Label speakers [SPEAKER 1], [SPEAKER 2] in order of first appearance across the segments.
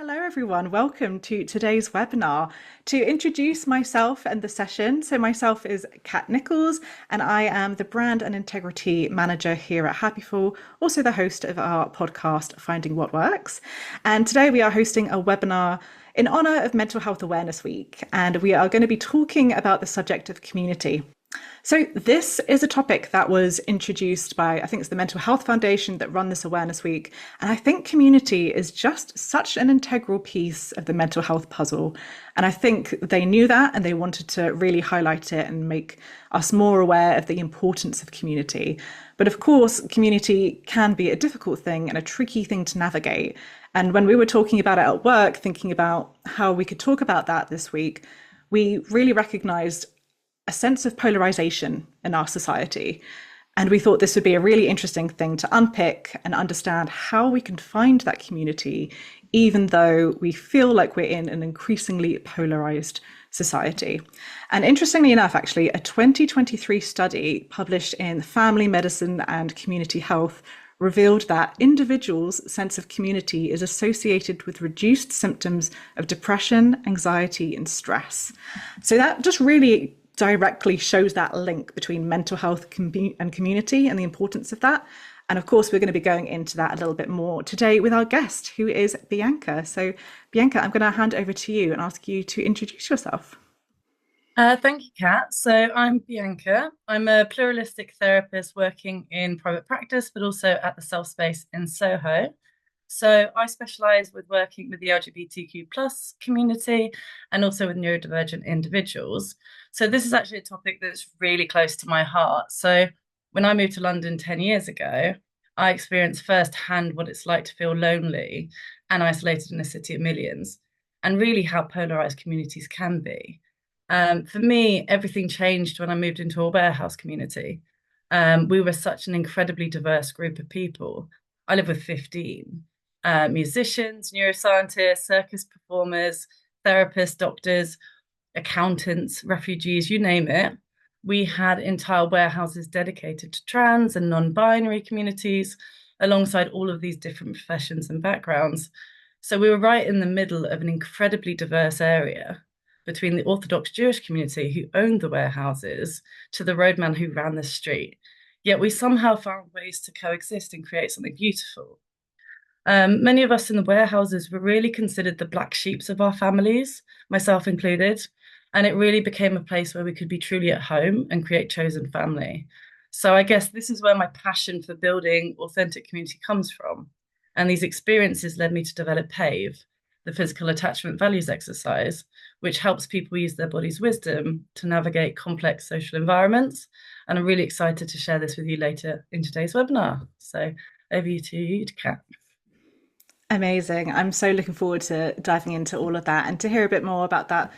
[SPEAKER 1] Hello, everyone. Welcome to today's webinar. To introduce myself and the session, so myself is Kat Nichols, and I am the Brand and Integrity Manager here at Happyall, also the host of our podcast, Finding What Works. And today we are hosting a webinar in honour of Mental Health Awareness Week, and we are going to be talking about the subject of community. So this is a topic that was introduced by, I think it's the Mental Health Foundation that run this Awareness Week. And I think community is just such an integral piece of the mental health puzzle. And I think they knew that and they wanted to really highlight it and make us more aware of the importance of community. But of course, community can be a difficult thing and a tricky thing to navigate. And when we were talking about it at work, thinking about how we could talk about that this week, we really recognized a sense of polarization in our society. And we thought this would be a really interesting thing to unpick and understand how we can find that community, even though we feel like we're in an increasingly polarized society. And interestingly enough, actually, a 2023 study published in Family Medicine and Community Health revealed that individuals' sense of community is associated with reduced symptoms of depression, anxiety, and stress. So that just really directly shows that link between mental health and community and the importance of that. And of course, we're going to be going into that a little bit more today with our guest, who is Bianca. So Bianca, I'm going to hand over to you and ask you to introduce yourself.
[SPEAKER 2] Thank you, Kat. So I'm Bianca. I'm a pluralistic therapist working in private practice, but also at the Self Space in Soho. So I specialise with working with the LGBTQ plus community and also with neurodivergent individuals. So this is actually a topic that's really close to my heart. So when I moved to London 10 years ago, I experienced firsthand what it's like to feel lonely and isolated in a city of millions, and really how polarised communities can be. For me, everything changed when I moved into a warehouse community. We were such an incredibly diverse group of people. I live with 15 musicians, neuroscientists, circus performers, therapists, doctors, accountants, refugees, you name it. We had entire warehouses dedicated to trans and non-binary communities, alongside all of these different professions and backgrounds. So we were right in the middle of an incredibly diverse area, between the Orthodox Jewish community who owned the warehouses to the roadman who ran the street. Yet we somehow found ways to coexist and create something beautiful. Many of us in the warehouses were really considered the black sheeps of our families, myself included, and it really became a place where we could be truly at home and create chosen family. So I guess this is where my passion for building authentic community comes from. And these experiences led me to develop Pave, the physical attachment values exercise, which helps people use their body's wisdom to navigate complex social environments. And I'm really excited to share this with you later in today's webinar. So over to you, Kat.
[SPEAKER 1] Amazing. I'm so looking forward to diving into all of that and to hear a bit more about that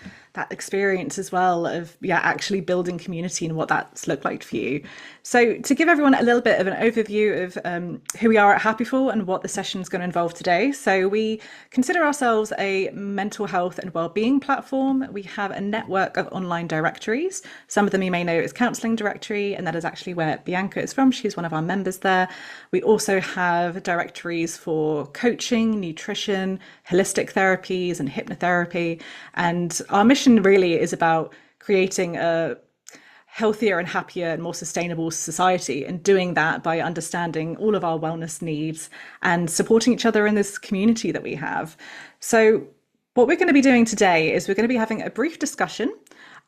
[SPEAKER 1] experience as well of actually building community and what that's looked like for you. So to give everyone a little bit of an overview of who we are at Happyall and what the session is going to involve today. So we consider ourselves a mental health and wellbeing platform. We have a network of online directories. Some of them you may know is Counselling Directory, and that is actually where Bianca is from. She's one of our members there. We also have directories for coaching, nutrition, holistic therapies and hypnotherapy. And our mission really is about creating a healthier and happier and more sustainable society, and doing that by understanding all of our wellness needs and supporting each other in this community that we have. So what we're going to be doing today is we're going to be having a brief discussion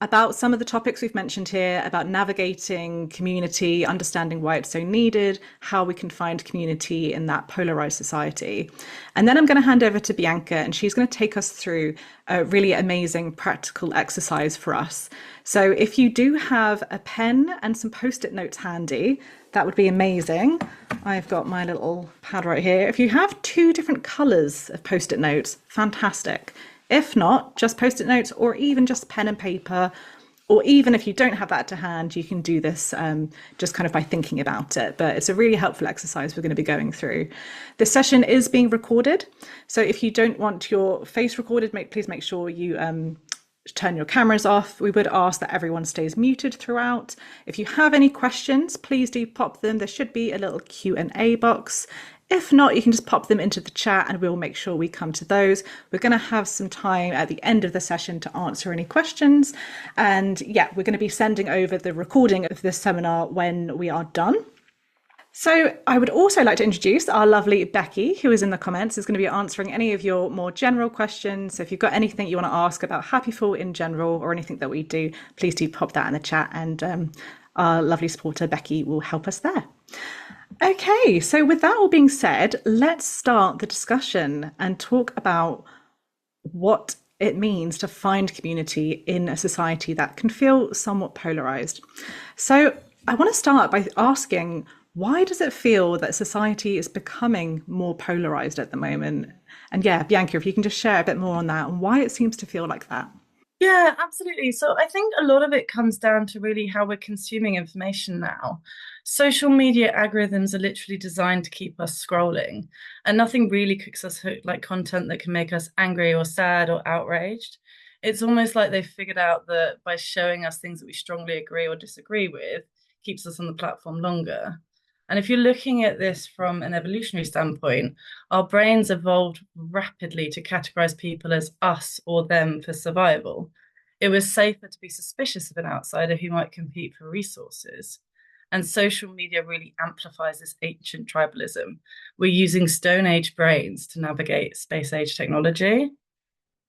[SPEAKER 1] about some of the topics we've mentioned here, about navigating community, understanding why it's so needed, how we can find community in that polarized society. And then I'm going to hand over to Bianca, and she's going to take us through a really amazing practical exercise for us. So if you do have a pen and some post-it notes handy, that would be amazing. I've got my little pad right here. If you have two different colors of post-it notes, fantastic. If not, just post-it notes, or even just pen and paper, or even if you don't have that to hand, you can do this just kind of by thinking about it. But it's a really helpful exercise we're going to be going through. This session is being recorded. So if you don't want your face recorded, please make sure you turn your cameras off. We would ask that everyone stays muted throughout. If you have any questions, please do pop them. There should be a little Q&A box If not, you can just pop them into the chat and we'll make sure we come to those. We're going to have some time at the end of the session to answer any questions. And yeah, we're going to be sending over the recording of this seminar when we are done. So I would also like to introduce our lovely Becky, who is in the comments, is going to be answering any of your more general questions. So if you've got anything you want to ask about Happyfall in general or anything that we do, please do pop that in the chat and our lovely supporter Becky will help us there. Okay, so with that all being said, let's start the discussion and talk about what it means to find community in a society that can feel somewhat polarized. So I want to start by asking, why does it feel that society is becoming more polarized at the moment? And yeah, Bianca, if you can just share a bit more on that and why it seems to feel like that.
[SPEAKER 2] Yeah, absolutely. So I think a lot of it comes down to really how we're consuming information now. Social media algorithms are literally designed to keep us scrolling, and nothing really cooks us hooked like content that can make us angry or sad or outraged. It's almost like they've figured out that by showing us things that we strongly agree or disagree with, keeps us on the platform longer. And if you're looking at this from an evolutionary standpoint, our brains evolved rapidly to categorize people as us or them for survival. It was safer to be suspicious of an outsider who might compete for resources. And social media really amplifies this ancient tribalism. We're using Stone Age brains to navigate space age technology.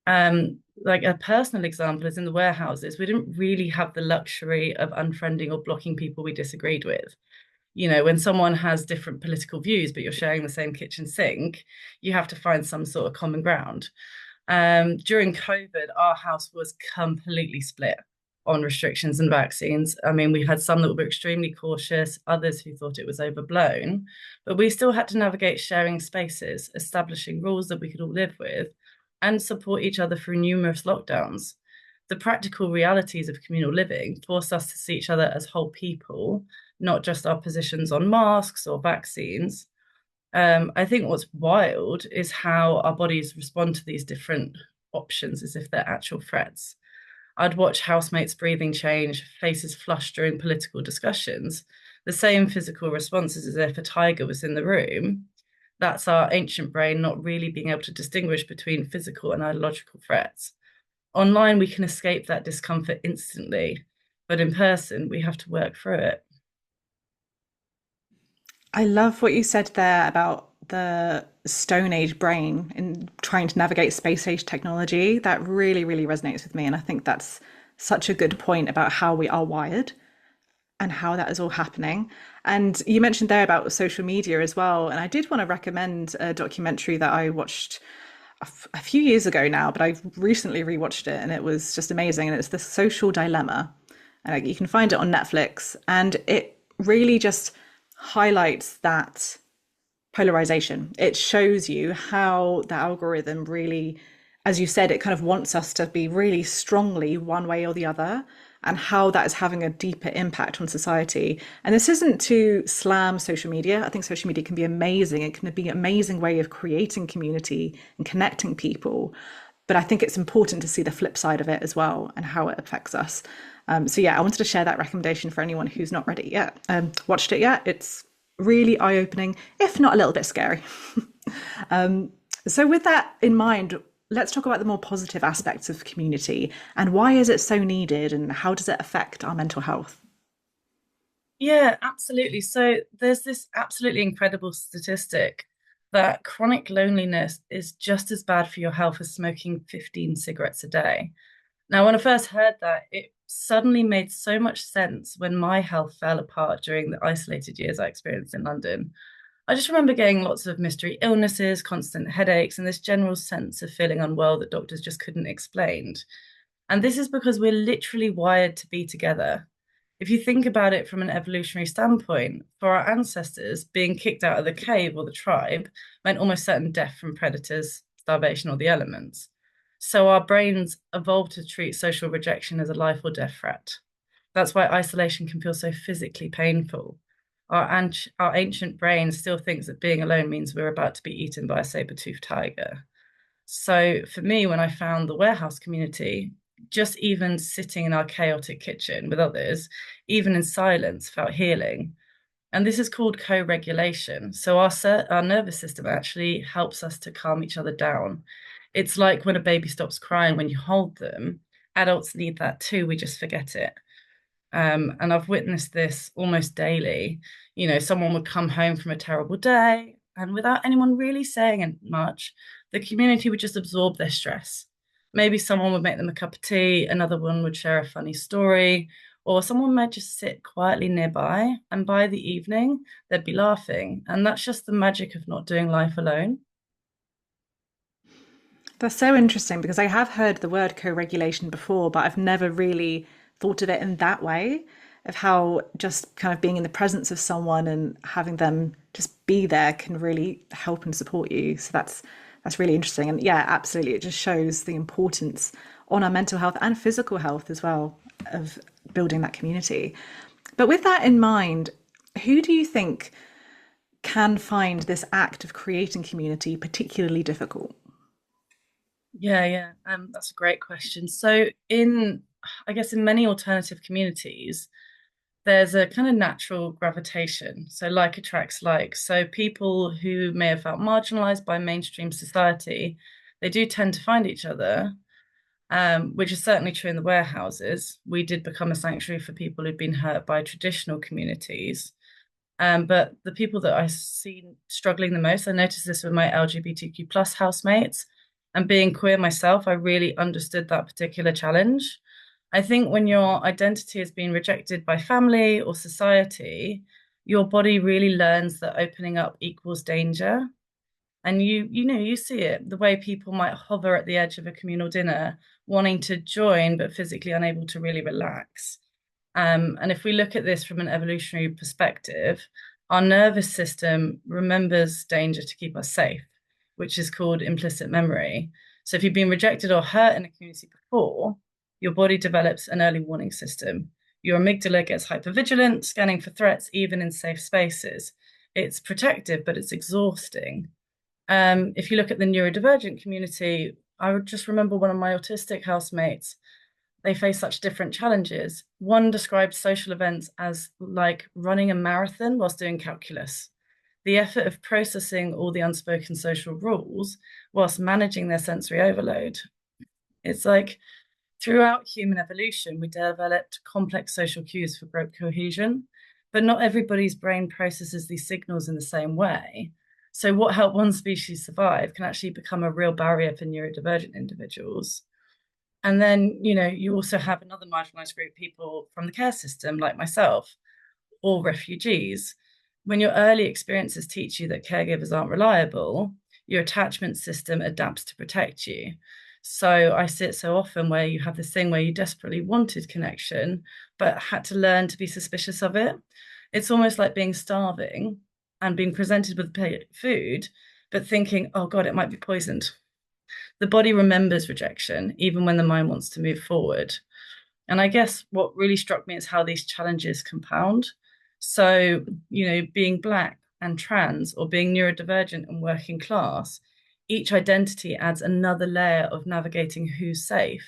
[SPEAKER 2] Like a personal example is in the warehouses, we didn't really have the luxury of unfriending or blocking people we disagreed with. When someone has different political views, but you're sharing the same kitchen sink, you have to find some sort of common ground. During COVID, our house was completely split on restrictions and vaccines. I mean, we had some that were extremely cautious, others who thought it was overblown, but we still had to navigate sharing spaces, establishing rules that we could all live with, and support each other through numerous lockdowns. The practical realities of communal living forced us to see each other as whole people, not just our positions on masks or vaccines. I think what's wild is how our bodies respond to these different options as if they're actual threats. I'd watch housemates' breathing change, faces flush during political discussions, the same physical responses as if a tiger was in the room. That's our ancient brain not really being able to distinguish between physical and ideological threats. Online, we can escape that discomfort instantly, but in person, we have to work through it.
[SPEAKER 1] I love what you said there about the Stone Age brain and trying to navigate space age technology. That really, really resonates with me. And I think that's such a good point about how we are wired and how that is all happening. And you mentioned there about social media as well. And I did want to recommend a documentary that I watched a few years ago now, but I recently rewatched it and it was just amazing. And it's The Social Dilemma. And you can find it on Netflix. And it really just highlights that polarization. It shows you how the algorithm really, as you said, it kind of wants us to be really strongly one way or the other, and how that is having a deeper impact on society. And this isn't to slam social media. I think social media can be amazing. It can be an amazing way of creating community and connecting people. But I think it's important to see the flip side of it as well and how it affects us. So yeah, I wanted to share that recommendation for anyone who's not read it yet, watched it yet. It's really eye-opening, if not a little bit scary. So with that in mind, let's talk about the more positive aspects of community and why is it so needed and how does it affect our mental health?
[SPEAKER 2] Yeah, absolutely. So there's this absolutely incredible statistic that chronic loneliness is just as bad for your health as smoking 15 cigarettes a day. Now, when I first heard that, it suddenly made so much sense when my health fell apart during the isolated years I experienced in London. I just remember getting lots of mystery illnesses, constant headaches, and this general sense of feeling unwell that doctors just couldn't explain. And this is because we're literally wired to be together. If you think about it from an evolutionary standpoint, for our ancestors, being kicked out of the cave or the tribe meant almost certain death from predators, starvation, or the elements. So our brains evolved to treat social rejection as a life or death threat. That's why isolation can feel so physically painful. Our ancient brain still thinks that being alone means we're about to be eaten by a saber-toothed tiger. So for me, when I found the warehouse community, just even sitting in our chaotic kitchen with others, even in silence, felt healing. And this is called co-regulation. So our nervous system actually helps us to calm each other down. It's like when a baby stops crying when you hold them. Adults need that too. We just forget it. And I've witnessed this almost daily. Someone would come home from a terrible day, and without anyone really saying much, the community would just absorb their stress. Maybe someone would make them a cup of tea, another one would share a funny story, or someone might just sit quietly nearby. And by the evening, they'd be laughing. And that's just the magic of not doing life alone.
[SPEAKER 1] That's so interesting because I have heard the word co-regulation before, but I've never really thought of it in that way, of how just kind of being in the presence of someone and having them just be there can really help and support you. So that's really interesting. And yeah, absolutely. It just shows the importance on our mental health and physical health as well of building that community. But with that in mind, who do you think can find this act of creating community particularly difficult?
[SPEAKER 2] Yeah, yeah. That's a great question. So I guess in many alternative communities, there's a kind of natural gravitation. So like attracts like. So people who may have felt marginalized by mainstream society, they do tend to find each other, which is certainly true in the warehouses. We did become a sanctuary for people who'd been hurt by traditional communities. But the people that I see struggling the most, I noticed this with my LGBTQ plus housemates. And being queer myself, I really understood that particular challenge. I think when your identity has been rejected by family or society, your body really learns that opening up equals danger. And you see it, the way people might hover at the edge of a communal dinner, wanting to join, but physically unable to really relax. And if we look at this from an evolutionary perspective, our nervous system remembers danger to keep us safe, which is called implicit memory. So if you've been rejected or hurt in a community before, your body develops an early warning system. Your amygdala gets hypervigilant, scanning for threats, even in safe spaces. It's protective, but it's exhausting. If you look at the neurodivergent community, I would just remember one of my autistic housemates. They face such different challenges. One described social events as like running a marathon whilst doing calculus. The effort of processing all the unspoken social rules whilst managing their sensory overload. It's like throughout human evolution, we developed complex social cues for group cohesion, but not everybody's brain processes these signals in the same way. So, what helped one species survive can actually become a real barrier for neurodivergent individuals. And then, you also have another marginalized group, people from the care system, like myself, or refugees. When your early experiences teach you that caregivers aren't reliable, your attachment system adapts to protect you. So I see it so often where you have this thing where you desperately wanted connection, but had to learn to be suspicious of it. It's almost like being starving and being presented with food, but thinking, oh God, it might be poisoned. The body remembers rejection, even when the mind wants to move forward. And I guess what really struck me is how these challenges compound. So, being Black and trans or being neurodivergent and working class, each identity adds another layer of navigating who's safe,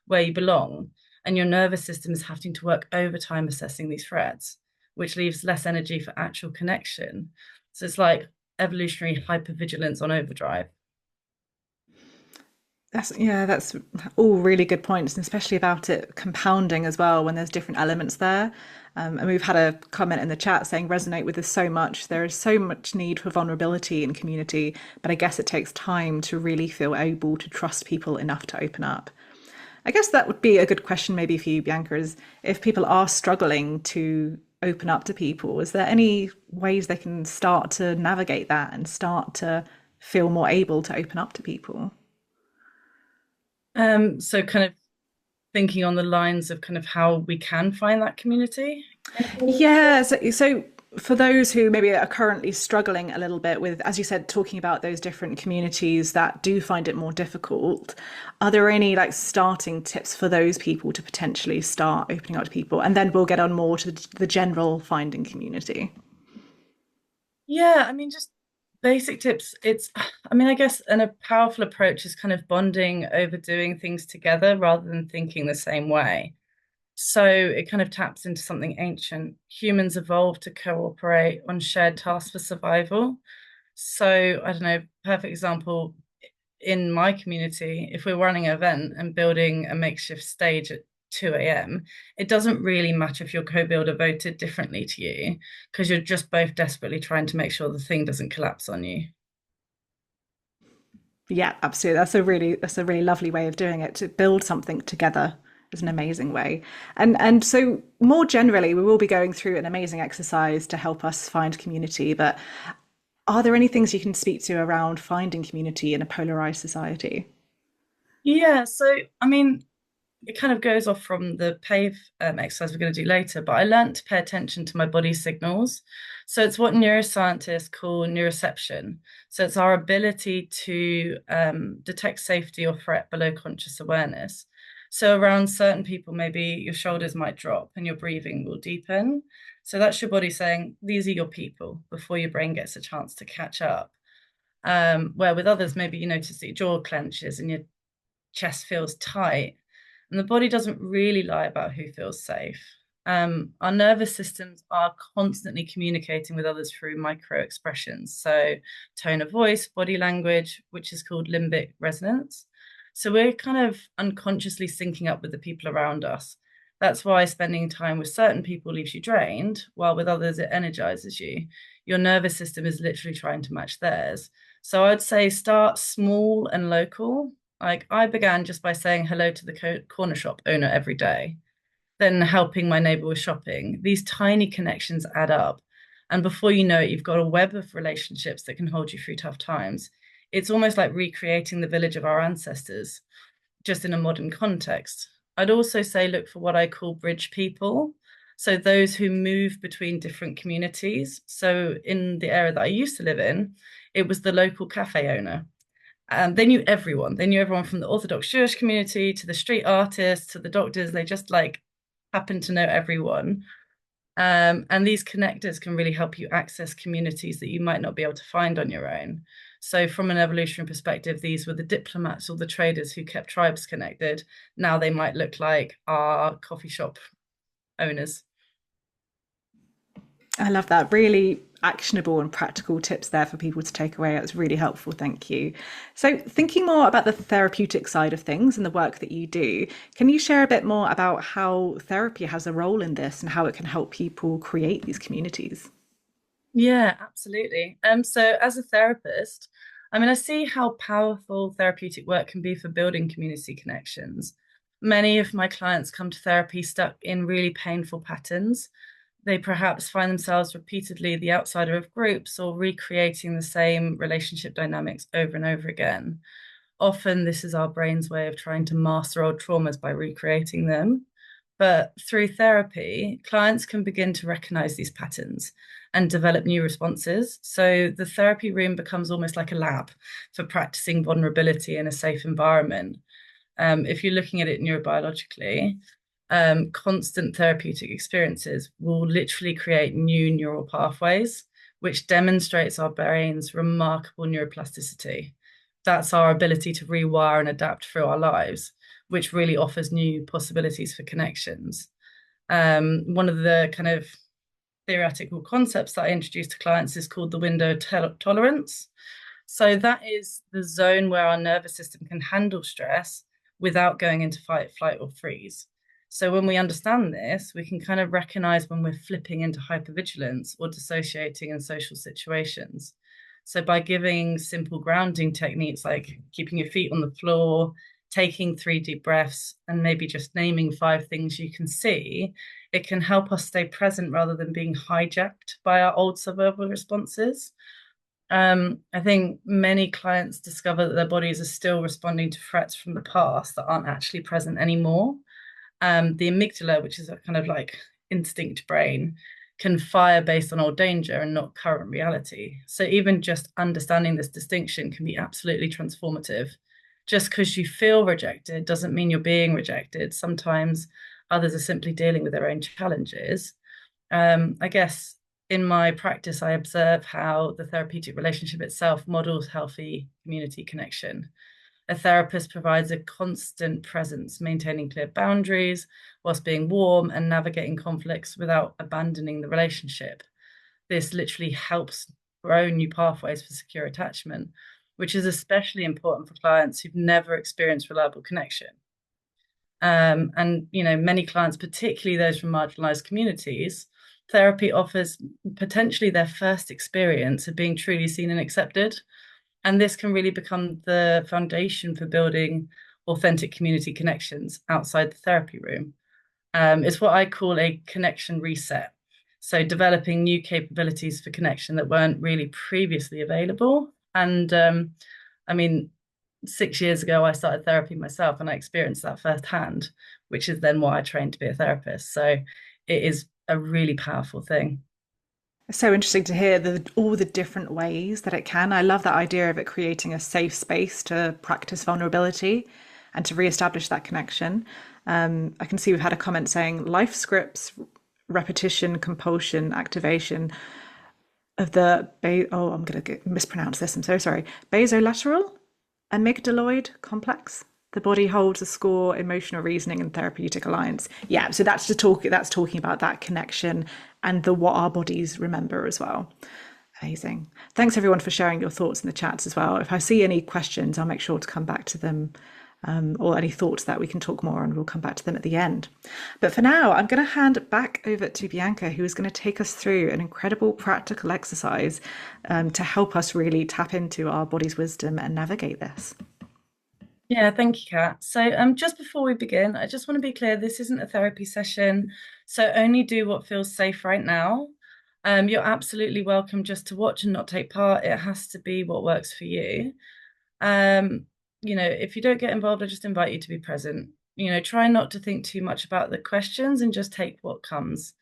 [SPEAKER 2] where you belong. And your nervous system is having to work overtime assessing these threats, which leaves less energy for actual connection. So it's like evolutionary hypervigilance on overdrive.
[SPEAKER 1] That's all really good points, and especially about it compounding as well when there's different elements there. And we've had a comment in the chat saying resonate with this so much. There is so much need for vulnerability in community, but I guess it takes time to really feel able to trust people enough to open up. I guess that would be a good question maybe for you, Bianca, is if people are struggling to open up to people, is there any ways they can start to navigate that and start to feel more able to open up to people?
[SPEAKER 2] So kind of thinking on the lines of kind of how we can find that community.
[SPEAKER 1] Yeah, so for those who maybe are currently struggling a little bit with, as you said, talking about those different communities that do find it more difficult, are there any like starting tips for those people to potentially start opening up to people? And then we'll get on more to the general finding community.
[SPEAKER 2] Yeah, I mean, just basic tips. I guess, and a powerful approach is kind of bonding over doing things together rather than thinking the same way. So it kind of taps into something ancient. Humans evolved to cooperate on shared tasks for survival. So I don't know, perfect example in my community, if we're running an event and building a makeshift stage at 2 a.m., it doesn't really matter if your co-builder voted differently to you because you're just both desperately trying to make sure the thing doesn't collapse on you.
[SPEAKER 1] Yeah, absolutely. That's a really lovely way of doing it. To build something together is an amazing way. And so more generally, we will be going through an amazing exercise to help us find community. But are there any things you can speak to around finding community in a polarized society?
[SPEAKER 2] Yeah, so I mean, it kind of goes off from the PAVE exercise we're going to do later, but I learned to pay attention to my body signals. So it's what neuroscientists call neuroception. So it's our ability to detect safety or threat below conscious awareness. So around certain people, maybe your shoulders might drop and your breathing will deepen. So that's your body saying, these are your people before your brain gets a chance to catch up. Where with others, maybe you notice that your jaw clenches and your chest feels tight. And the body doesn't really lie about who feels safe. Our nervous systems are constantly communicating with others through micro expressions. So, tone of voice, body language, which is called limbic resonance. So, we're kind of unconsciously syncing up with the people around us. That's why spending time with certain people leaves you drained, while with others it energizes you. Your nervous system is literally trying to match theirs. So I'd say start small and local. Like I began just by saying hello to the corner shop owner every day, then helping my neighbor with shopping. These tiny connections add up. And before you know it, you've got a web of relationships that can hold you through tough times. It's almost like recreating the village of our ancestors, just in a modern context. I'd also say look for what I call bridge people. So those who move between different communities. So in the area that I used to live in, it was the local cafe owner. They knew everyone. They knew everyone from the Orthodox Jewish community to the street artists to the doctors. They just like happened to know everyone. And these connectors can really help you access communities that you might not be able to find on your own. So, from an evolutionary perspective, these were the diplomats or the traders who kept tribes connected. Now they might look like our coffee shop owners.
[SPEAKER 1] I love that. Really actionable and practical tips there for people to take away. That's really helpful. Thank you. So, thinking more about the therapeutic side of things and the work that you do, can you share a bit more about how therapy has a role in this and how it can help people create these communities?
[SPEAKER 2] Yeah, absolutely. So as a therapist, I mean, I see how powerful therapeutic work can be for building community connections. Many of my clients come to therapy stuck in really painful patterns. They perhaps find themselves repeatedly the outsider of groups or recreating the same relationship dynamics over and over again. Often, this is our brain's way of trying to master old traumas by recreating them. But through therapy, clients can begin to recognize these patterns and develop new responses. So the therapy room becomes almost like a lab for practicing vulnerability in a safe environment. If you're looking at it neurobiologically, constant therapeutic experiences will literally create new neural pathways, which demonstrates our brain's remarkable neuroplasticity. That's our ability to rewire and adapt through our lives, which really offers new possibilities for connections. One of the kind of theoretical concepts that I introduce to clients is called the window tolerance. So that is the zone where our nervous system can handle stress without going into fight, flight, or freeze. So when we understand this, we can kind of recognize when we're flipping into hypervigilance or dissociating in social situations. So by giving simple grounding techniques like keeping your feet on the floor, taking 3 deep breaths, and maybe just naming 5 things you can see, it can help us stay present rather than being hijacked by our old survival responses. I think many clients discover that their bodies are still responding to threats from the past that aren't actually present anymore. The amygdala, which is a kind of like instinct brain, can fire based on old danger and not current reality. So even just understanding this distinction can be absolutely transformative. Just because you feel rejected doesn't mean you're being rejected. Sometimes others are simply dealing with their own challenges. I guess in my practice, I observe how the therapeutic relationship itself models healthy community connection. A therapist provides a constant presence, maintaining clear boundaries whilst being warm and navigating conflicts without abandoning the relationship. This literally helps grow new pathways for secure attachment, which is especially important for clients who've never experienced reliable connection. And many clients, particularly those from marginalized communities, therapy offers potentially their first experience of being truly seen and accepted. And this can really become the foundation for building authentic community connections outside the therapy room. It's what I call a connection reset. So developing new capabilities for connection that weren't really previously available. And I mean, 6 years ago, I started therapy myself and I experienced that firsthand, which is then why I trained to be a therapist. So it is a really powerful thing.
[SPEAKER 1] It's so interesting to hear all the different ways that it can. I love that idea of it creating a safe space to practice vulnerability and to reestablish that connection. I can see we've had a comment saying life scripts, repetition, compulsion, activation of oh, I'm going to mispronounce this. I'm so sorry. Basolateral amygdaloid complex. The body holds a score, emotional reasoning, and therapeutic alliance. Yeah, so that's talking about that connection and the what our bodies remember as well. Amazing. Thanks everyone for sharing your thoughts in the chats as well. If I see any questions, I'll make sure to come back to them, or any thoughts that we can talk more on, we'll come back to them at the end. But for now, I'm going to hand back over to Bianca, who is going to take us through an incredible practical exercise to help us really tap into our body's wisdom and navigate this.
[SPEAKER 2] Yeah, thank you, Kat. So just before we begin, I just want to be clear, this isn't a therapy session, so only do what feels safe right now. You're absolutely welcome just to watch and not take part. It has to be what works for you. If you don't get involved, I just invite you to be present. Try not to think too much about the questions and just take what comes.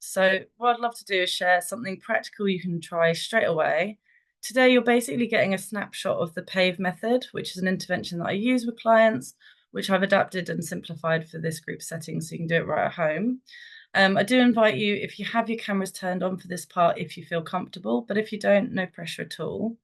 [SPEAKER 2] So what I'd love to do is share something practical you can try straight away. Today, you're basically getting a snapshot of the Pave Method, which is an intervention that I use with clients, which I've adapted and simplified for this group setting so you can do it right at home. I do invite you, if you have your cameras turned on for this part, if you feel comfortable, but if you don't, no pressure at all.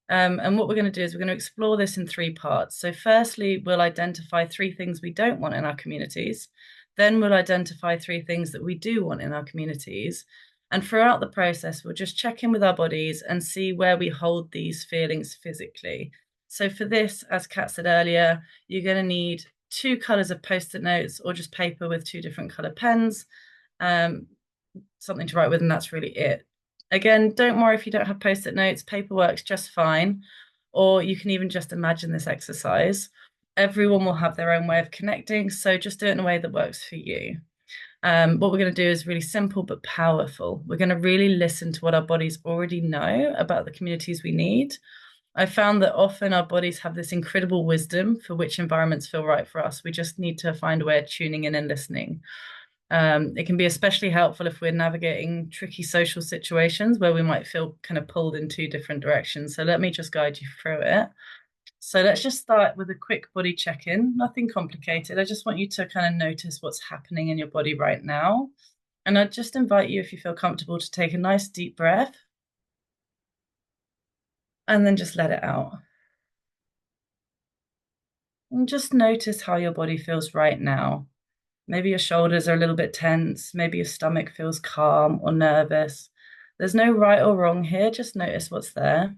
[SPEAKER 2] And what we're going to do is we're going to explore this in three parts. So firstly, we'll identify three things we don't want in our communities. Then we'll identify three things that we do want in our communities. And throughout the process, we'll just check in with our bodies and see where we hold these feelings physically. So for this, as Kat said earlier, you're going to need 2 colors of post-it notes or just paper with 2 different color pens, something to write with, and that's really it. Again, don't worry if you don't have post-it notes, paper works just fine, or you can even just imagine this exercise. Everyone will have their own way of connecting, so just do it in a way that works for you. What we're going to do is really simple but powerful. We're going to really listen to what our bodies already know about the communities we need. I found that often our bodies have this incredible wisdom for which environments feel right for us. We just need to find a way of tuning in and listening. It can be especially helpful if we're navigating tricky social situations where we might feel kind of pulled in 2 different directions. So let me just guide you through it. So let's just start with a quick body check-in, nothing complicated. I just want you to kind of notice what's happening in your body right now. And I just invite you, if you feel comfortable, to take a nice deep breath and then just let it out. And just notice how your body feels right now. Maybe your shoulders are a little bit tense. Maybe your stomach feels calm or nervous. There's no right or wrong here. Just notice what's there.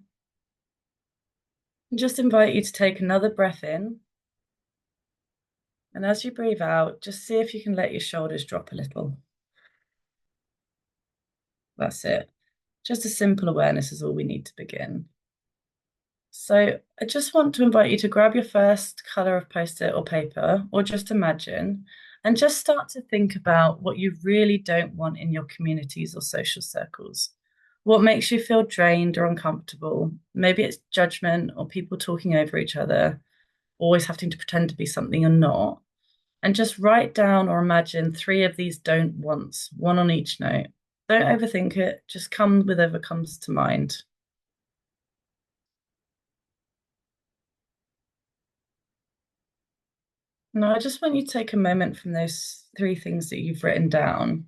[SPEAKER 2] And just invite you to take another breath in. And as you breathe out, just see if you can let your shoulders drop a little. That's it. Just a simple awareness is all we need to begin. So I just want to invite you to grab your first color of post-it or paper, or just imagine, and just start to think about what you really don't want in your communities or social circles. What makes you feel drained or uncomfortable? Maybe it's judgment or people talking over each other, always having to pretend to be something you're not. And just write down or imagine 3 of these don't wants, 1 on each note. Don't overthink it, just come with whatever comes to mind. Now, I just want you to take a moment from those 3 things that you've written down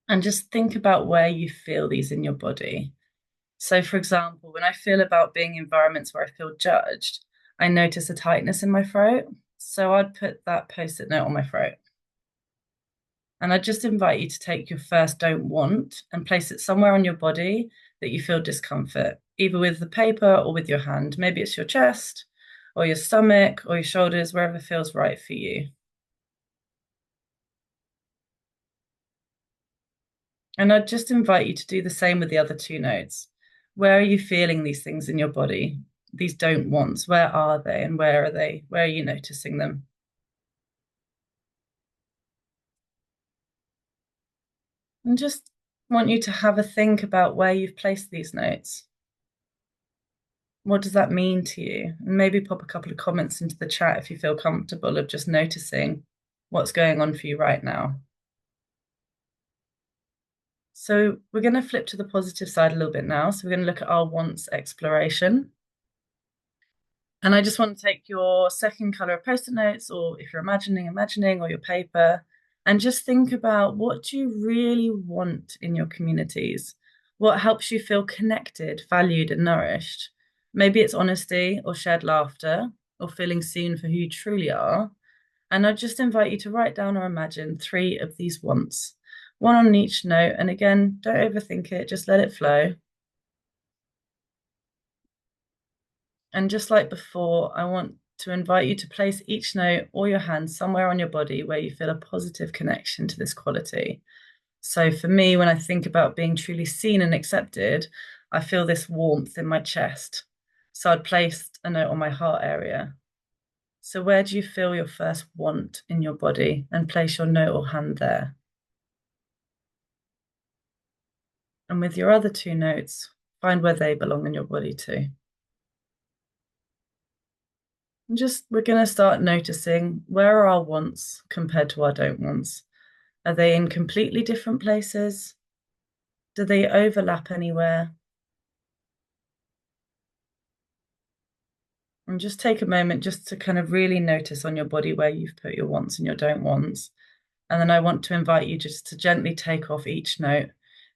[SPEAKER 2] and just think about where you feel these in your body. So, for example, when I feel about being in environments where I feel judged, I notice a tightness in my throat. So I'd put that post-it note on my throat. And I just invite you to take your first don't want and place it somewhere on your body that you feel discomfort, either with the paper or with your hand. Maybe it's your chest or your stomach or your shoulders, wherever feels right for you. And I'd just invite you to do the same with the other two notes. Where are you feeling these things in your body? These don't wants, where are they and where are they? Where are you noticing them? And just want you to have a think about where you've placed these notes. What does that mean to you? And maybe pop a couple of comments into the chat if you feel comfortable of just noticing what's going on for you right now. So we're going to flip to the positive side a little bit now. So we're going to look at our wants exploration. And I just want to take your second color of post-it notes, or if you're imagining, or your paper, and just think about, what do you really want in your communities? What helps you feel connected, valued, and nourished? Maybe it's honesty or shared laughter or feeling seen for who you truly are. And I just invite you to write down or imagine 3 of these wants, one on each note. And again, don't overthink it, just let it flow. And just like before, I want to invite you to place each note or your hand somewhere on your body where you feel a positive connection to this quality. So for me, when I think about being truly seen and accepted, I feel this warmth in my chest. So I'd place a note on my heart area. So where do you feel your first want in your body? And place your note or hand there. And with your other 2 notes, find where they belong in your body too. And just, we're going to start noticing, where are our wants compared to our don't wants? Are they in completely different places? Do they overlap anywhere? And just take a moment just to kind of really notice on your body where you've put your wants and your don't wants. And then I want to invite you just to gently take off each note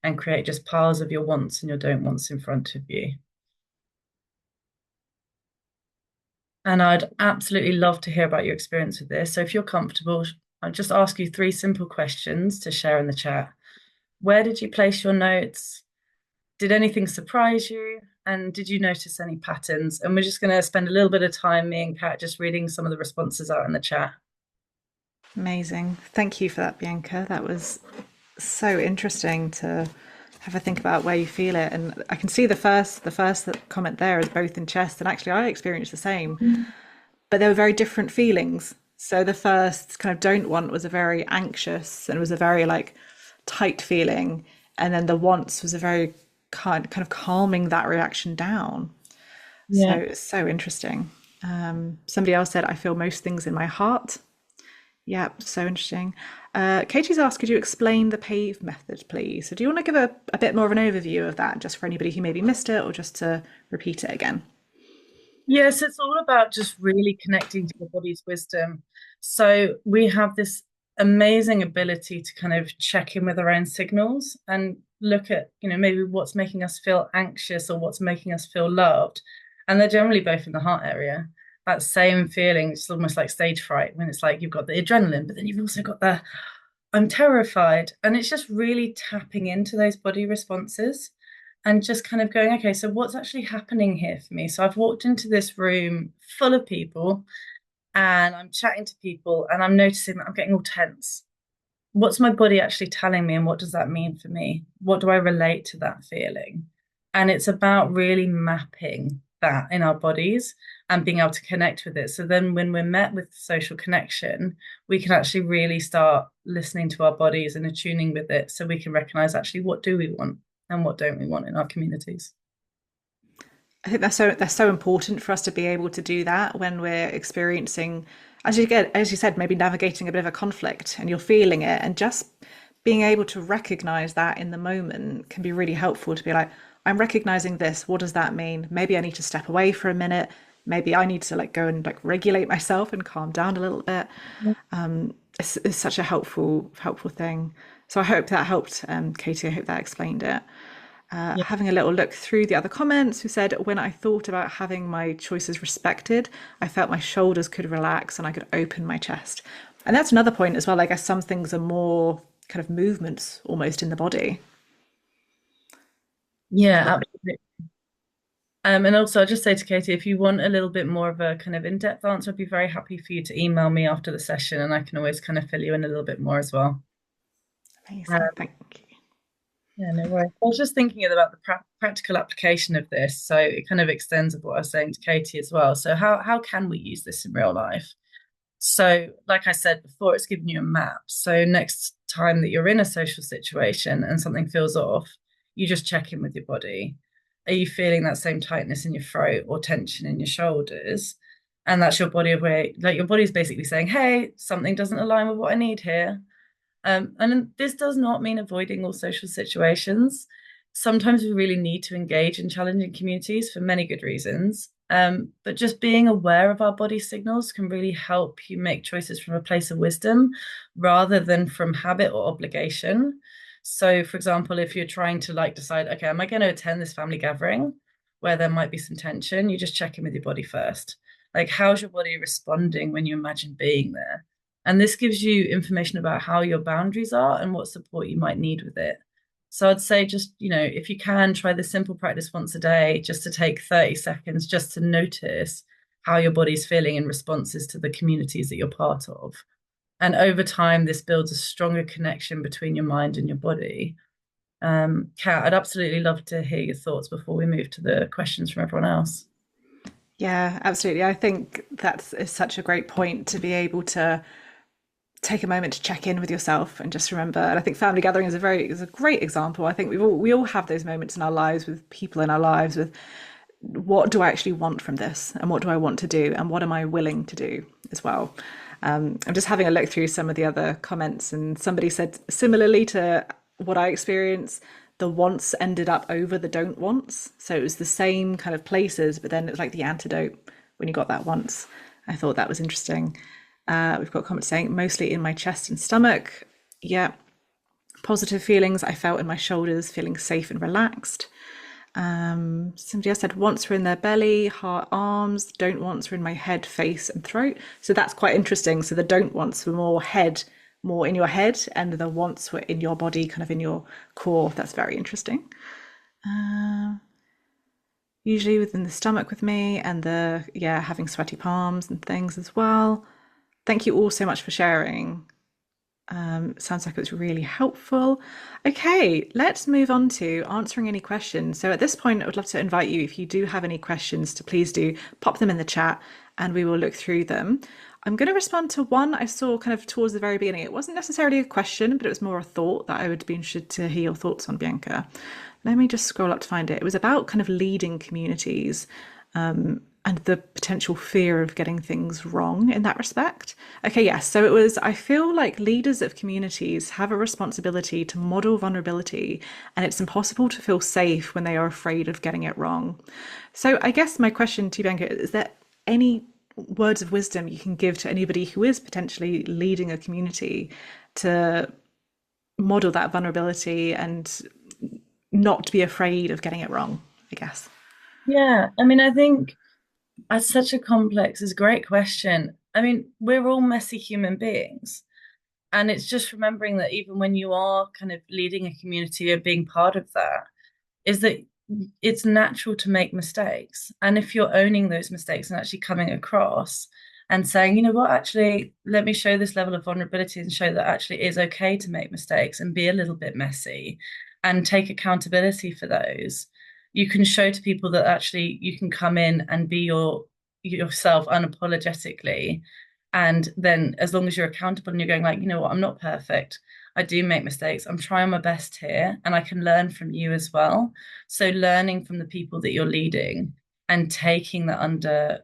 [SPEAKER 2] and create just piles of your wants and your don't wants in front of you. And I'd absolutely love to hear about your experience with this. So if you're comfortable, I'll just ask you 3 simple questions to share in the chat. Where did you place your notes? Did anything surprise you? And did you notice any patterns? And we're just going to spend a little bit of time, me and Kat, just reading some of the responses out in the chat.
[SPEAKER 1] Amazing. Thank you for that, Bianca. That was so interesting to have a think about where you feel it. And I can see the first comment there is both in chest, and actually I experienced the same, but they were very different feelings. So the first kind of don't want was a very anxious and it was a very like tight feeling, and then the wants was a very kind of calming that reaction down. So
[SPEAKER 2] Yeah.
[SPEAKER 1] it's so interesting. Somebody else said, I feel most things in my heart. Yeah, so interesting. Katie's asked, could you explain the PAVE method, please? So do you want to give a bit more of an overview of that, just for anybody who maybe missed it, or just to repeat it again?
[SPEAKER 2] Yes, it's all about just really connecting to your body's wisdom. So we have this amazing ability to kind of check in with our own signals and look at, maybe what's making us feel anxious or what's making us feel loved. And they're generally both in the heart area. That same feeling, it's almost like stage fright, when it's like you've got the adrenaline, but then you've also got the I'm terrified. And it's just really tapping into those body responses and just kind of going, okay, so what's actually happening here for me? So I've walked into this room full of people and I'm chatting to people and I'm noticing that I'm getting all tense. What's my body actually telling me, and what does that mean for me? What do I relate to that feeling? And it's about really mapping that in our bodies and being able to connect with it. So then when we're met with social connection, we can actually really start listening to our bodies and attuning with it, so we can recognize actually, what do we want and what don't we want in our communities.
[SPEAKER 1] I think that's so important for us to be able to do that when we're experiencing, as you said, maybe navigating a bit of a conflict and you're feeling it, and just being able to recognize that in the moment can be really helpful to be like, I'm recognizing this. What does that mean? Maybe I need to step away for a minute. Maybe I need to like go and like regulate myself and calm down a little bit. It's such a helpful thing. So I hope that helped, Katie. I hope that explained it.
[SPEAKER 2] Yeah.
[SPEAKER 1] Having a little look through the other comments, who said, when I thought about having my choices respected, I felt my shoulders could relax and I could open my chest. And that's another point as well. I guess some things are more kind of movements almost in the body.
[SPEAKER 2] Yeah, absolutely. And also, I'll just say to Katie, if you want a little bit more of a kind of in-depth answer, I'd be very happy for you to email me after the session, and I can always kind of fill you in a little bit more as well.
[SPEAKER 1] Amazing.
[SPEAKER 2] Um,
[SPEAKER 1] Thank you.
[SPEAKER 2] yeah, no worries. I was just thinking about the practical application of this, so it kind of extends of what I was saying to Katie as well. So how can we use this in real life? So, like I said before, it's giving you a map. So next time that you're in a social situation and something feels off, you just check in with your body. Are you feeling that same tightness in your throat or tension in your shoulders? And that's your body way, like your body's basically saying, hey, something doesn't align with what I need here. And this does not mean avoiding all social situations. Sometimes we really need to engage in challenging communities for many good reasons. But just being aware of our body signals can really help you make choices from a place of wisdom rather than from habit or obligation. So, for example, if you're trying to like decide, okay, am I going to attend this family gathering where there might be some tension? You just check in with your body first. Like, how's your body responding when you imagine being there? And this gives you information about how your boundaries are and what support you might need with it. So I'd say just, if you can try this simple practice once a day, just to take 30 seconds, just to notice how your body's feeling in responses to the communities that you're part of. And over time, this builds a stronger connection between your mind and your body. Kat, I'd absolutely love to hear your thoughts before we move to the questions from everyone else.
[SPEAKER 1] Yeah, absolutely. I think that's is such a great point to be able to take a moment to check in with yourself and just remember. And I think family gathering is a great example. I think we all have those moments in our lives with people in our lives with what do I actually want from this and what do I want to do and what am I willing to do as well. I'm just having a look through some of the other comments, and somebody said similarly to what I experienced, the wants ended up over the don't wants. So it was the same kind of places, but then it was like the antidote when you got that once. I thought that was interesting. We've got comments saying mostly in my chest and stomach. Yeah. Positive feelings I felt in my shoulders, feeling safe and relaxed. Somebody else said wants were in their belly, heart, arms. Don't wants were in my head, face, and throat. So that's quite interesting. So the don't wants were more head, more in your head, and the wants were in your body, kind of in your core. That's very interesting. Usually within the stomach with me, and having sweaty palms and things as well. Thank you all so much for sharing. Sounds like it was really helpful. Okay, let's move on to answering any questions. So at this point, I would love to invite you, if you do have any questions, to please do pop them in the chat and we will look through them. I'm going to respond to one I saw kind of towards the very beginning. It wasn't necessarily a question, but it was more a thought that I would be interested to hear your thoughts on, Bianca. Let me just scroll up to find it. It was about kind of leading communities and the potential fear of getting things wrong in that respect. Okay, yes. So it was, I feel like leaders of communities have a responsibility to model vulnerability, and it's impossible to feel safe when they are afraid of getting it wrong. So I guess my question to you, Bianca, is there any words of wisdom you can give to anybody who is potentially leading a community to model that vulnerability and not be afraid of getting it wrong, I guess?
[SPEAKER 2] Yeah, I mean, I think that's such it's a great question. I mean, we're all messy human beings. And it's just remembering that even when you are kind of leading a community or being part of that, is that it's natural to make mistakes. And if you're owning those mistakes and actually coming across and saying, you know what, actually, let me show this level of vulnerability and show that actually it is okay to make mistakes and be a little bit messy and take accountability for those. You can show to people that actually you can come in and be yourself unapologetically. And then as long as you're accountable and you're going like, you know what, I'm not perfect. I do make mistakes. I'm trying my best here and I can learn from you as well. So learning from the people that you're leading and taking that under,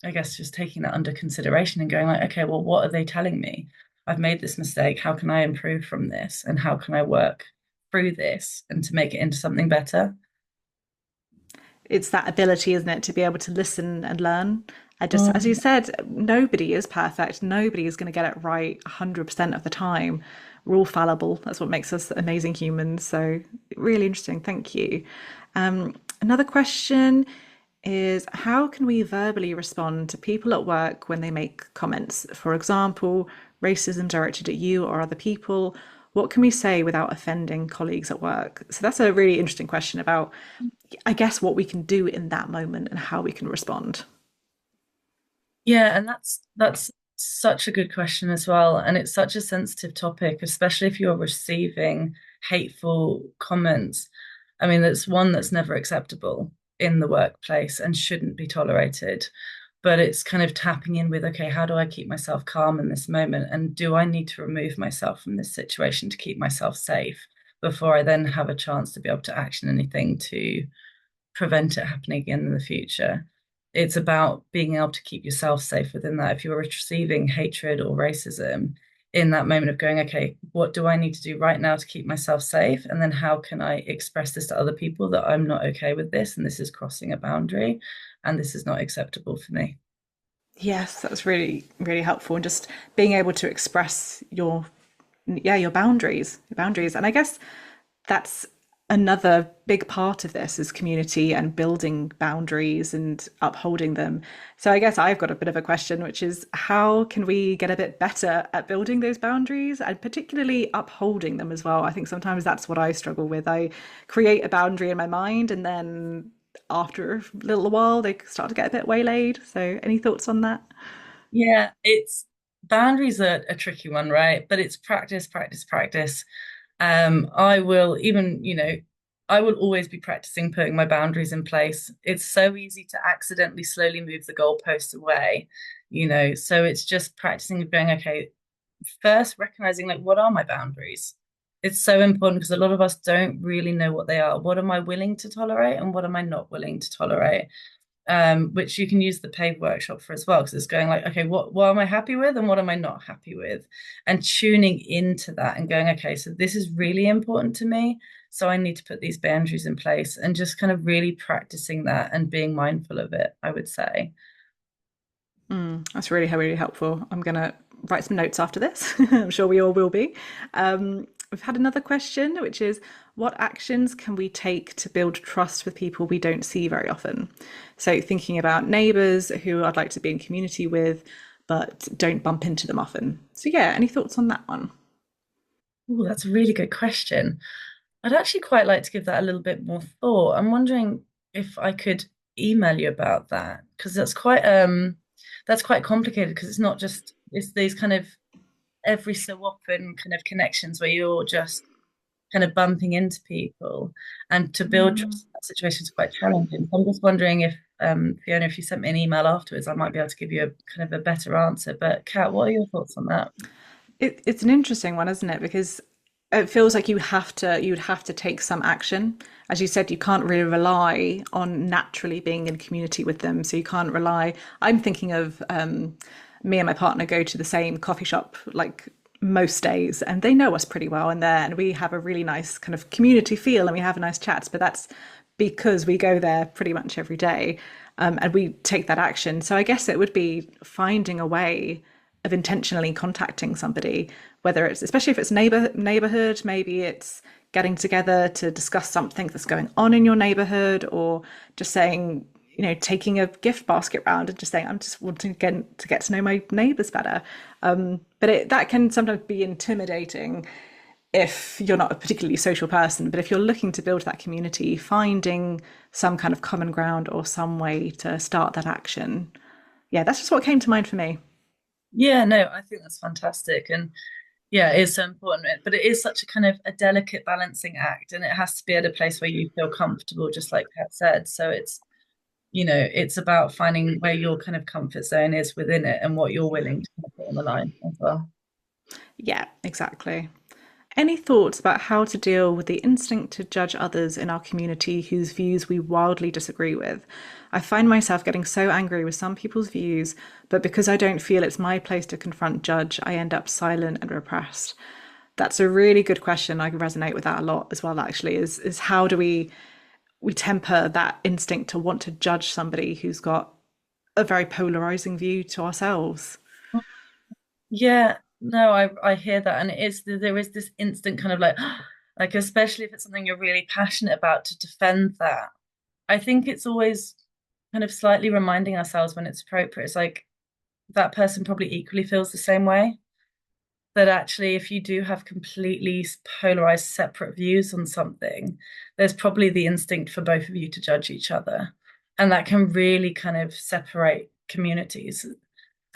[SPEAKER 2] I guess, just taking that under consideration and going like, okay, well, what are they telling me? I've made this mistake. How can I improve from this? And how can I work through this and to make it into something better?
[SPEAKER 1] It's that ability, isn't it, to be able to listen and learn I just, as you
[SPEAKER 2] Mm.
[SPEAKER 1] said, nobody is perfect. Nobody is going to get it right 100% of the time. We're all fallible. That's what makes us amazing humans. So, really interesting. Thank you. Another question is, how can we verbally respond to people at work when they make comments? For example, racism directed at you or other people. What can we say without offending colleagues at work? So, that's a really interesting question about, I guess, what we can do in that moment and how we can respond.
[SPEAKER 2] Yeah, and that's such a good question as well. And it's such a sensitive topic, especially if you're receiving hateful comments. I mean, that's one that's never acceptable in the workplace and shouldn't be tolerated. But it's kind of tapping in with, okay, how do I keep myself calm in this moment? And do I need to remove myself from this situation to keep myself safe before I then have a chance to be able to action anything to prevent it happening again in the future? It's about being able to keep yourself safe within that. If you're receiving hatred or racism, in that moment of going, okay, what do I need to do right now to keep myself safe? And then how can I express this to other people that I'm not okay with this and this is crossing a boundary and this is not acceptable for me?
[SPEAKER 1] Yes, that's really, really helpful. And just being able to express your, yeah, your boundaries. And I guess that's another big part of this is community and building boundaries and upholding them. So I guess I've got a bit of a question, which is how can we get a bit better at building those boundaries and particularly upholding them as well? I think sometimes that's what I struggle with. I create a boundary in my mind and then after a little while they start to get a bit waylaid. So any thoughts on that?
[SPEAKER 2] Yeah, it's boundaries are a tricky one, right? But it's practice, practice, practice. I will even, I will always be practicing putting my boundaries in place. It's so easy to accidentally slowly move the goalposts away, so it's just practicing of going, okay, first recognizing like what are my boundaries? It's so important because a lot of us don't really know what they are. What am I willing to tolerate and what am I not willing to tolerate? Which you can use the Pave workshop for as well, because it's going like, okay, what am I happy with and what am I not happy with? And tuning into that and going, okay, so this is really important to me. So I need to put these boundaries in place and just kind of really practicing that and being mindful of it, I would say.
[SPEAKER 1] That's really, really helpful. I'm going to write some notes after this. I'm sure we all will be. We've had another question, which is what actions can we take to build trust with people we don't see very often? So, thinking about neighbours who I'd like to be in community with, but don't bump into them often. So, yeah, any thoughts on that one?
[SPEAKER 2] Oh, that's a really good question. I'd actually quite like to give that a little bit more thought. I'm wondering if I could email you about that because that's quite complicated because it's not just it's these kind of every so often kind of connections where you're just kind of bumping into people and to build trust in that situation is quite challenging. So I'm just wondering if Fiona, if you sent me an email afterwards, I might be able to give you a kind of a better answer. But Kat, what are your thoughts on that?
[SPEAKER 1] It's an interesting one, isn't it? Because it feels like you'd have to take some action. As you said, you can't really rely on naturally being in community with them. So you can't rely. I'm thinking of me and my partner go to the same coffee shop like most days, and they know us pretty well in there, and we have a really nice kind of community feel, and we have a nice chats. But that's because we go there pretty much every day, and we take that action. So I guess it would be finding a way of intentionally contacting somebody, whether it's especially if it's neighborhood, maybe it's getting together to discuss something that's going on in your neighborhood, or just saying, taking a gift basket round and just saying, I'm just wanting to get to know my neighbors better. But that can sometimes be intimidating if you're not a particularly social person. But if you're looking to build that community, finding some kind of common ground or some way to start that action. Yeah, that's just what came to mind for me.
[SPEAKER 2] Yeah, no, I think that's fantastic. And yeah, it is so important. But it is such a kind of a delicate balancing act, and it has to be at a place where you feel comfortable, just like Pat said. So it's about finding where your kind of comfort zone is within it and what you're willing to kind of put on the line as well.
[SPEAKER 1] Yeah, exactly. Any thoughts about how to deal with the instinct to judge others in our community whose views we wildly disagree with? I find myself getting so angry with some people's views, but because I don't feel it's my place to confront judge, I end up silent and repressed. That's a really good question. I can resonate with that a lot as well, actually, is how do we temper that instinct to want to judge somebody who's got a very polarizing view to ourselves.
[SPEAKER 2] Yeah, no, I hear that, and it is there is this instant kind of like especially if it's something you're really passionate about to defend that. I think it's always kind of slightly reminding ourselves when it's appropriate. It's like that person probably equally feels the same way. That actually, if you do have completely polarized, separate views on something, there's probably the instinct for both of you to judge each other, and that can really kind of separate communities.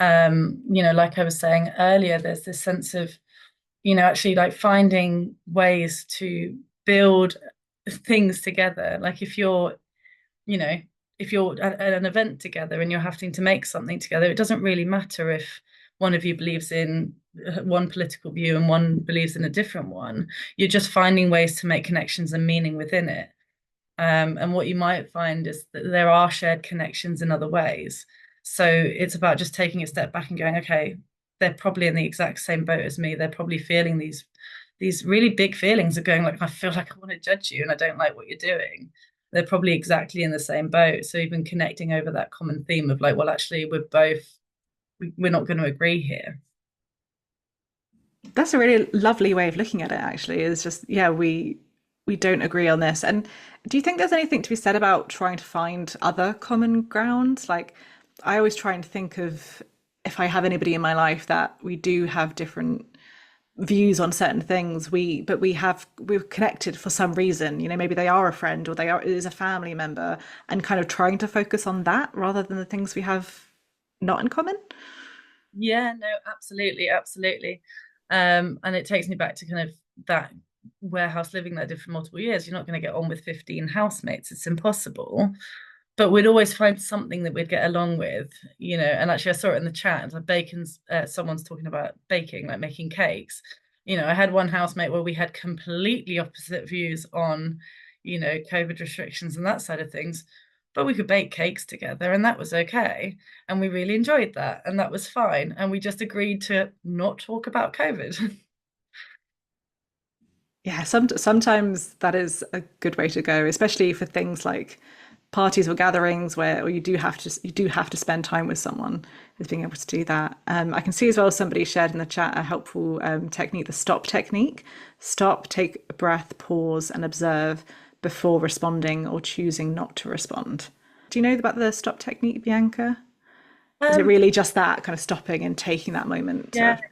[SPEAKER 2] Like I was saying earlier, there's this sense of, actually like finding ways to build things together. Like you know, if you're at an event together and you're having to make something together, it doesn't really matter if one of you believes in one political view and one believes in a different one. You're just finding ways to make connections and meaning within it. And what you might find is that there are shared connections in other ways. So it's about just taking a step back and going, okay, they're probably in the exact same boat as me. They're probably feeling these really big feelings of going like, I feel like I want to judge you and I don't like what you're doing. They're probably exactly in the same boat. So even connecting over that common theme of like, well, actually, we're not going to agree here.
[SPEAKER 1] That's a really lovely way of looking at it, actually, is just, yeah, we don't agree on this. And do you think there's anything to be said about trying to find other common ground? Like, I always try and think of if I have anybody in my life that we do have different views on certain things, we're connected for some reason. Maybe they are a friend or they are is a family member, and kind of trying to focus on that rather than the things we have not in common.
[SPEAKER 2] Yeah, no, absolutely, absolutely. And it takes me back to kind of that warehouse living that I did for multiple years. You're not going to get on with 15 housemates. It's impossible. But we'd always find something that we'd get along with, And actually, I saw it in the chat. Like someone's talking about baking, like making cakes. I had one housemate where we had completely opposite views on, COVID restrictions and that side of things, but we could bake cakes together, and that was okay. And we really enjoyed that, and that was fine. And we just agreed to not talk about COVID.
[SPEAKER 1] Yeah, sometimes that is a good way to go, especially for things like parties or gatherings where or you do have to spend time with someone, is being able to do that. I can see as well somebody shared in the chat a helpful technique, the stop technique. Stop, take a breath, pause, and observe before responding or choosing not to respond. Do you know about the stop technique, Bianca? Is it
[SPEAKER 2] Um,
[SPEAKER 1] really just that kind of stopping and taking that moment
[SPEAKER 2] yeah,
[SPEAKER 1] to?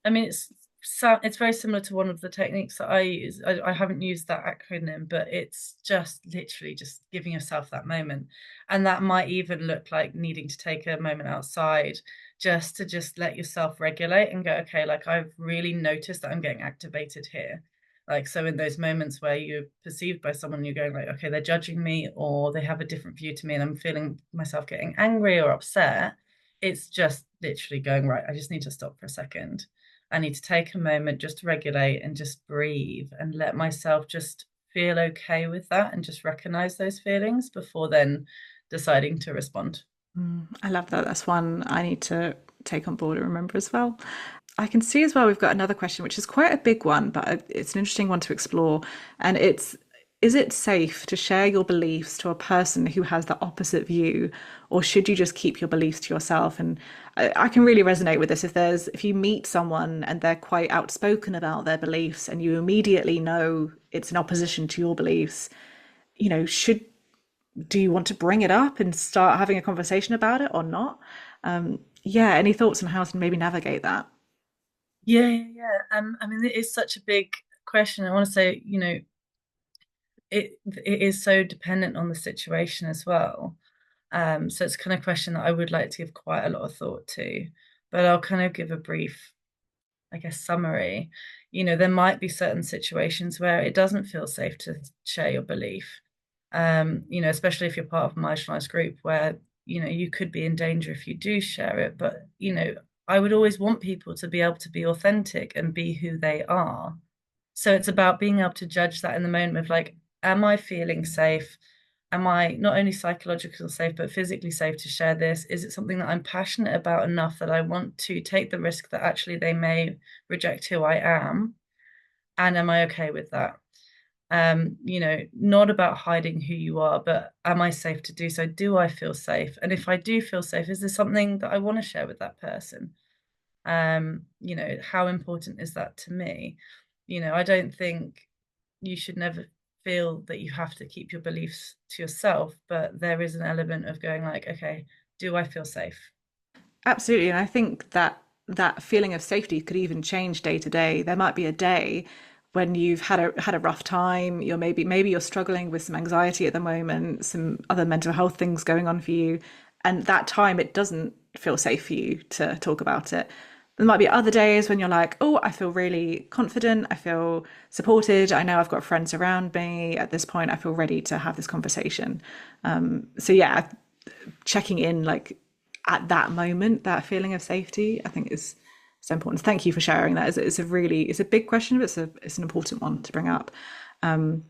[SPEAKER 2] I mean, it's very similar to one of the techniques that I use. I haven't used that acronym, but it's just literally just giving yourself that moment, and that might even look like needing to take a moment outside just let yourself regulate and go, okay, like I've really noticed that I'm getting activated here. Like, so in those moments where you're perceived by someone, you're going like, okay, they're judging me or they have a different view to me, and I'm feeling myself getting angry or upset. It's just literally going, right, I just need to stop for a second. I need to take a moment just to regulate and just breathe and let myself just feel okay with that and just recognize those feelings before then deciding to respond.
[SPEAKER 1] I love that. That's one I need to take on board and remember as well. I can see as well we've got another question, which is quite a big one, but it's an interesting one to explore. And it's, is it safe to share your beliefs to a person who has the opposite view, or should you just keep your beliefs to yourself? And I can really resonate with this. If you meet someone and they're quite outspoken about their beliefs and you immediately know it's in opposition to your beliefs, should do you want to bring it up and start having a conversation about it or not? Yeah, any thoughts on how to maybe navigate that?
[SPEAKER 2] Yeah, yeah, yeah. I mean, it is such a big question. I want to say, it is so dependent on the situation as well. So it's kind of question that I would like to give quite a lot of thought to, but I'll kind of give a brief, I guess, summary. There might be certain situations where it doesn't feel safe to share your belief. Especially if you're part of a marginalized group where, you could be in danger if you do share it. But, I would always want people to be able to be authentic and be who they are. So it's about being able to judge that in the moment of like, am I feeling safe? Am I not only psychologically safe, but physically safe to share this? Is it something that I'm passionate about enough that I want to take the risk that actually they may reject who I am? And am I okay with that? Not about hiding who you are, but am I safe to do so? Do I feel safe? And if I do feel safe, is there something that I want to share with that person? How important is that to me? I don't think you should never feel that you have to keep your beliefs to yourself, but there is an element of going like, okay, do I feel safe?
[SPEAKER 1] Absolutely. And I think that that feeling of safety could even change day to day. There might be a day when you've had a rough time, you're maybe you're struggling with some anxiety at the moment, some other mental health things going on for you, and that time it doesn't feel safe for you to talk about it. There might be other days when you're like, oh, I feel really confident, I feel supported, I know I've got friends around me. At this point, I feel ready to have this conversation. So yeah, checking in like at that moment, that feeling of safety, I think is so important. Thank you for sharing that. It's a big question, but it's an important one to bring up. And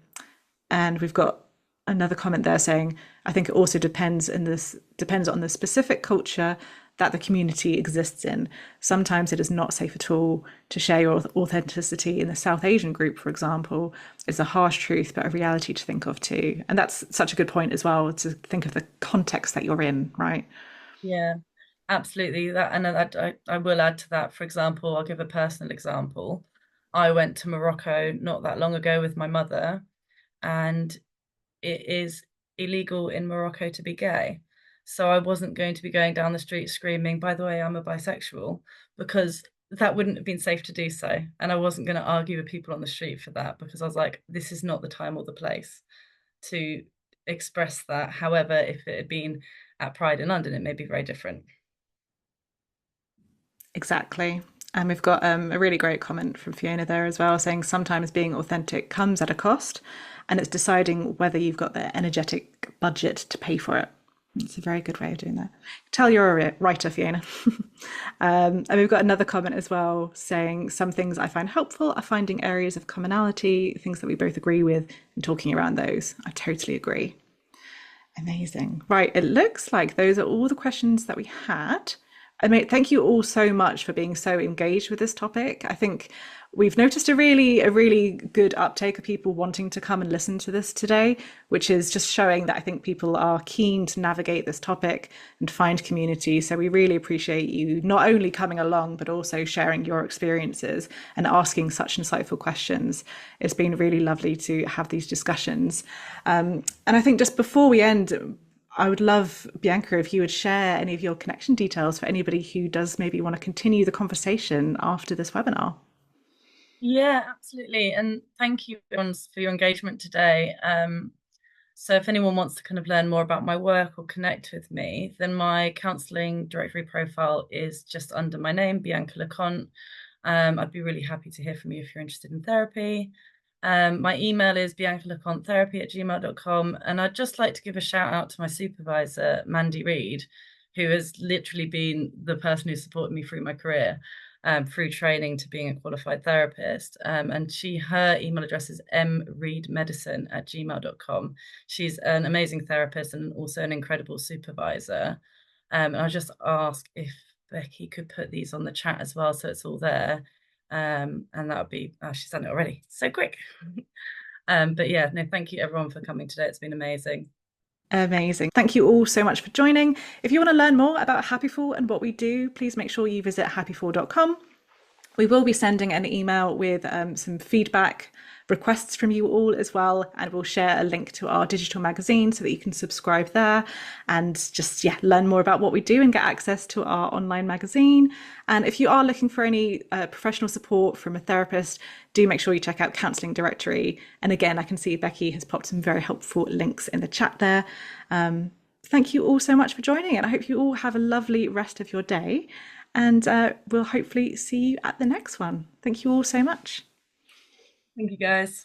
[SPEAKER 1] we've got another comment there saying, I think it also depends on the specific culture that the community exists in. Sometimes it is not safe at all to share your authenticity. In the South Asian group, for example, it's a harsh truth, but a reality to think of too. And that's such a good point as well, to think of the context that you're in, right?
[SPEAKER 2] Yeah, absolutely. I will add to that. For example, I'll give a personal example. I went to Morocco not that long ago with my mother, and it is illegal in Morocco to be gay. So I wasn't going to be going down the street screaming, by the way, I'm a bisexual, because that wouldn't have been safe to do so. And I wasn't going to argue with people on the street for that, because I was like, this is not the time or the place to express that. However, if it had been at Pride in London, it may be very different.
[SPEAKER 1] Exactly. And we've got a really great comment from Fiona there as well, saying sometimes being authentic comes at a cost, and it's deciding whether you've got the energetic budget to pay for it. It's a very good way of doing that. Tell you're a writer, Fiona. And we've got another comment as well saying some things I find helpful are finding areas of commonality, things that we both agree with, and talking around those. I totally agree. Amazing. Right, it looks like those are all the questions that we had. I mean, thank you all so much for being so engaged with this topic. I think we've noticed a really good uptake of people wanting to come and listen to this today, which is just showing that I think people are keen to navigate this topic and find community. So we really appreciate you not only coming along, but also sharing your experiences and asking such insightful questions. It's been really lovely to have these discussions. And I think just before we end, I would love, Bianca, if you would share any of your connection details for anybody who does maybe want to continue the conversation after this webinar.
[SPEAKER 2] Yeah, absolutely. And thank you everyone for your engagement today. So if anyone wants to kind of learn more about my work or connect with me, then my counselling directory profile is just under my name, Bianca Le Conte. I'd be really happy to hear from you if you're interested in therapy. My email is biancaleconthetherapy@gmail.com. And I'd just like to give a shout out to my supervisor, Mandy Reed, who has literally been the person who supported me through my career, through training to being a qualified therapist. And her email address is mreedmedicine@gmail.com. She's an amazing therapist and also an incredible supervisor. And I'll just ask if Becky could put these on the chat as well, so it's all there. And that would be, she's done it already. So quick. But yeah, no, thank you everyone for coming today. It's been amazing.
[SPEAKER 1] Amazing. Thank you all so much for joining. If you want to learn more about Happyfall and what we do, please make sure you visit happyfall.com. We will be sending an email with some feedback requests from you all as well, and we'll share a link to our digital magazine so that you can subscribe there and just learn more about what we do and get access to our online magazine. And if you are looking for any professional support from a therapist, do make sure you check out Counselling Directory. And again, I can see Becky has popped some very helpful links in the chat there. Thank you all so much for joining, and I hope you all have a lovely rest of your day. And we'll hopefully see you at the next one. Thank you all so much.
[SPEAKER 2] Thank you, guys.